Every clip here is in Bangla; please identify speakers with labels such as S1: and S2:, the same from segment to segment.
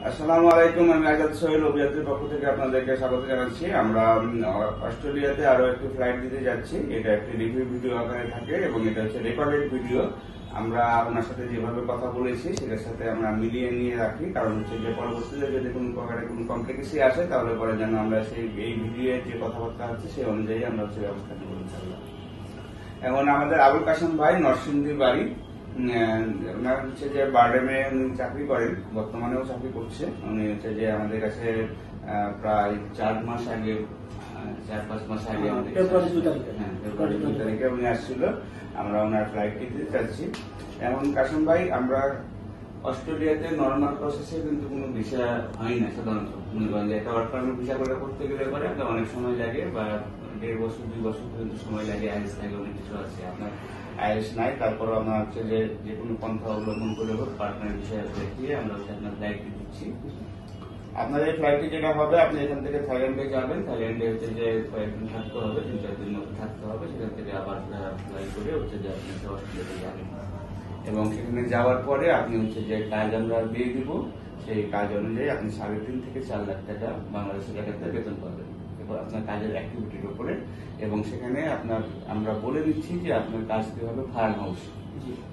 S1: আসসালামু আলাইকুম। আমি আজাদ সোহেল অভিযাত্রীর পক্ষ থেকে আপনাদেরকে স্বাগত জানাচ্ছি। আমরা অস্ট্রেলিয়াতে আরো একটি ফ্লাইট দিতে যাচ্ছি। এটা একটি রিভিউ ভিডিও আকারে থাকে এবং এটা হচ্ছে রেকর্ডেড ভিডিও। আমরা ওনার সাথে যেভাবে কথা বলেছি সেটার সাথে আমরা মিলিয়ে নিয়ে রাখি, কারণ হচ্ছে যে পরবর্তীতে যদি কোনো প্রকারে কোনো কমপ্লিকেসি আসে তাহলে পরে যেন আমরা এই ভিডিওর যে কথাবার্তা হচ্ছে সেই অনুযায়ী আমরা হচ্ছে ব্যবস্থা নেব ইনশাআল্লাহ। এখন আমাদের আবুল কাসেম ভাই নরসিংদীর বাড়ি, ওনার হচ্ছে যে বারডেমে উনি চাকরি করেন, বর্তমানেও চাকরি করছে। উনি হচ্ছে যে আমাদের কাছে প্রায় 4 মাস আগে 4-5 মাস আগে ফেব্রুয়ারি 2 তারিখে উনি আসছিল। আমরা ওনার ফ্লাইট দিতে চাচ্ছি। এমন কাসেম ভাই, আমরা অস্ট্রেলিয়াতে নর্মাল প্রসেসে কিন্তু কোনো ভিসা হয় না সাধারণত। মনে করেন যে একটা ওয়ার্ক পারমিট ভিসা করে করতে গেলে পরে আপনার অনেক সময় লাগে, বা 1.5 বছর 2 বছর পর্যন্ত সময় লাগে। আইএলটিএস থাকে, অনেক কিছু আছে। আপনার আইএলটিএস নাই, তারপরে আমরা হচ্ছে যে কোনো পন্থা অবলম্বন করে হোক পার্টনার বিষয়ে দেখিয়ে আমরা হচ্ছে আপনার ফ্লাইট দিচ্ছি। আপনার এই ফ্লাইটে যেটা হবে, আপনি এখান থেকে থাইল্যান্ডে যাবেন। থাইল্যান্ডে হচ্ছে যে কয়েকদিন থাকতে হবে, 3-4 দিন মতো থাকতে হবে। সেখান থেকে আবার ফ্লাই করে হচ্ছে যে আপনি অস্ট্রেলিয়াতে যাবেন, এবং সেখানে যাওয়ার পরে আপনি হচ্ছে যে কাজ আমরা দিয়ে দিব, সেই কাজ অনুযায়ী আপনি 3.5 থেকে 4 লাখ টাকা বাংলাদেশি টাকাতে বেতন পাবেন এবার আপনার কাজের অ্যাক্টিভিটির উপরে। এবং সেখানে আমরা বলে দিচ্ছি যে আপনার কাজ কি হবে ফার্ম হাউস।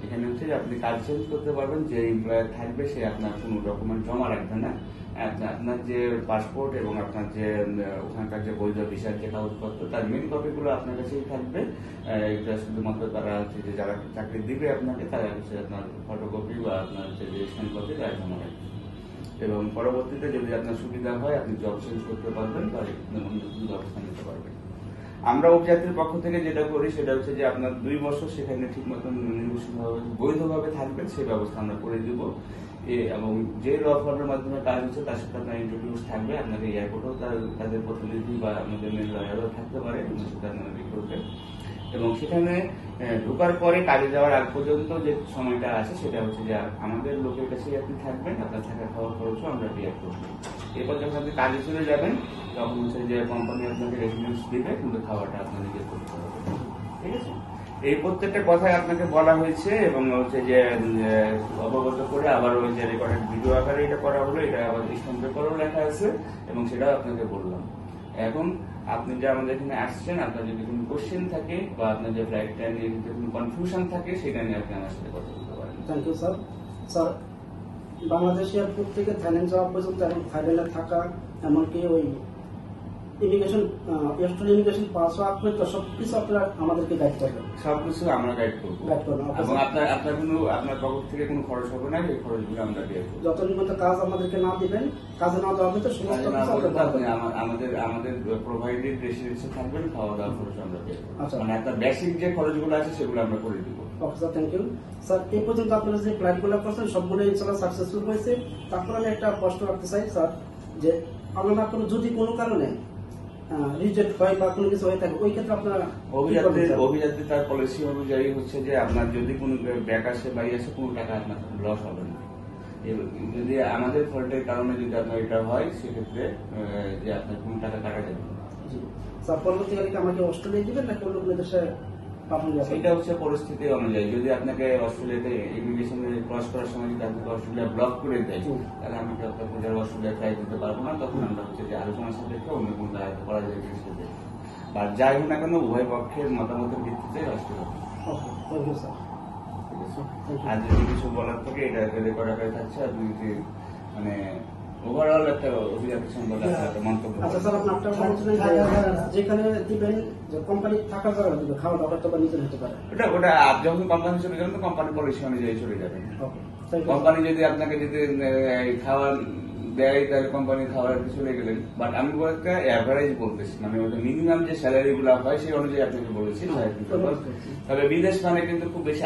S1: এখানে হচ্ছে যে আপনি কাজ চেঞ্জ করতে পারবেন। যে এমপ্লয়ার থাকবে সে আপনার কোনো ডকুমেন্ট জমা রাখবে না। আপনার যে পাসপোর্ট এবং আপনার যে ওখানকার যে বৈধ ভিসার যে কাগজপত্র, তার মেন কপিগুলো আপনার কাছেই থাকবে। এটা শুধুমাত্র তারা হচ্ছে যে যারা চাকরি দিবে আপনাকে, তারা হচ্ছে আপনার ফটোকপি বা আপনার হচ্ছে যে স্ক্যান কপি তারা জমা রাখবে। এবং পরবর্তীতে যদি আপনার সুবিধা হয় আপনি জব চেঞ্জ করতে পারবেন বা ব্যবস্থা নিতে পারবেন। আমরা উপজাতির পক্ষ থেকে যেটা করি সেটা হচ্ছে যে আপনার 2 বছর সেখানে ঠিক মতন বৈধভাবে থাকবেন, সেই ব্যবস্থা আমরা করে দিব। এবং যে ল ফার্মের মাধ্যমে কাজ হচ্ছে তার সাথে আপনার ইন্ট্রোডিউস থাকবে। আপনাকে এয়ারপোর্টেও তাদের প্রতিনিধি বা আমাদের মেন লয়ারও থাকতে পারে, সেটা আপনারা করবে। এবং সেখানে ঢোকার পরে কাজে যাওয়ার আগ পর্যন্ত যে সময়টা আছে সেটা হচ্ছে যে আমাদের লোকের কাছে আপনি থাকবেন, আপনার থাকা খাওয়া খরচও আমরা বিয়ার করবো। এরপর যখন আপনি কাজে চলে যাবেন তখন হচ্ছে যে কোম্পানি আপনাকে রেসিডেন্স দিবে, কিন্তু খাওয়াটা আপনার নিজে করতে হবে। ঠিক আছে, এই প্রত্যেকটা কথাই আপনাকে বলা হয়েছে এবং হচ্ছে যে অবগত করে আবার ওই যে রেকর্ডেড ভিডিও আকারে এটা করা হলো। এটা আবার স্ট্যাম্প পেপারও লেখা আছে এবং সেটাও আপনাকে বললাম। এখন আপনি যে আমাদের এখানে আসছেন, আপনার যদি কোনো কোশ্চেন থাকে বা আপনার যে ফ্লাইটটা নিয়ে যদি কোনো কনফিউশন থাকে সেটা নিয়ে আপনি আমার সাথে কথা বলতে পারেন।
S2: Thank you sir. Sir, Bangladesh airport থেকে থাইল্যান্ড যাওয়া পর্যন্ত এবং থাইল্যান্ডে থাকা, এমনকি ওই ইমিগ্রেশন ইমিগ্রেশন পাস হওয়া পর্যন্ত সবকিছু আপনারা আমাদেরকে গাইড করবেন।
S1: সবকিছু আমরা গাইড করবো এবং আপনার কোনো আপনার পকেট থেকে কোনো খরচ হবে না। এই খরচগুলো আমরা দিয়ে দেবো।
S2: যতদিন পর্যন্ত কাজ আমাদেরকে না দিবেন, কাজে না দেওয়া হবে তো সমস্ত
S1: আপনি আমাদের প্রোভাইডেড রেসিডেন্সে থাকবেন, খাওয়া দাওয়া খরচ আমরা দিয়ে দেবো। মানে আপনার বেসিক যে খরচগুলো আছে সেগুলো আমরা করে দিব।
S2: Okay sir, thank you sir. এই পর্যন্ত আপনারা যে ফ্লাইটগুলো করছেন সবগুলো ইনশাআল্লাহ সাকসেসফুল হয়েছে। তারপর আমি একটা প্রশ্ন রাখতে চাই স্যার, যে আপনারা যদি কোনো কারণে রিজেক্ট হয় বা কোনো কিছু হয়ে থাকে, ওই ক্ষেত্রে আপনারা
S1: অভিযাত্রী তার পলিসি অনুযায়ী হচ্ছে যে আপনার যদি কোনো ব্যাক আসে বা আসে কোনো টাকা আপনার লস হবে না। যদি আমাদের ফল্টের কারণে যদি আপনার এটা হয় সেক্ষেত্রে যে আপনার কোনো টাকা কাটা যাবে না।
S2: স্যার, পরবর্তীকালে আমাকে অস্ট্রেলিয়া দিবেন নাকি অন্য কোনো দেশে?
S1: এটা হচ্ছে পরিস্থিতি অনুযায়ী। যদি আপনাকে অস্ট্রেলিয়াতে ইমিগ্রেশনে ক্রস করার সময় যদি আপনাকে অস্ট্রেলিয়া ব্লক করে দেয়, তাহলে আমাকে আপনার অস্ট্রেলিয়া ফ্লাইট দিতে পারবো না। তখন আমরা হচ্ছে যে আলোচনার সাপেক্ষে অন্য কোনো জায়গায় করা যায় জিনিসটাতে, বা যাই হোক না কেন উভয় পক্ষের মতামতের ভিত্তিতে অস্ট্রেলিয়া। আর যদি কিছু বলার থাকে এটা রেকর্ড আকারে থাকছে, আপনি যদি মানে ওভারঅল একটা অভিযাত্রী সম্পর্কে একটা মন্তব্য।
S2: আচ্ছা স্যার, আপনি একটা বলছিলেন যেখানে দিবেন যে কোম্পানি থাকার জায়গা দিবে, খাওয়া দাওয়া তো নিজে হতে পারে।
S1: ওটা যখন কোম্পানি চলে যাবেন তো কোম্পানি পলিসি অনুযায়ী চলে যাবেন। কোম্পানি যদি আপনাকে যদি খাওয়া দেয় তাহলে কোম্পানি খাওয়ার চলে গেলেন। বাট আমি বলতে অ্যাভারেজ বলতেছি, মানে মিনিমাম যে স্যালারি গুলা হয় সেই অনুযায়ী আপনাকে বলেছি। তবে বিদেশ মানে কিন্তু খুব বেশি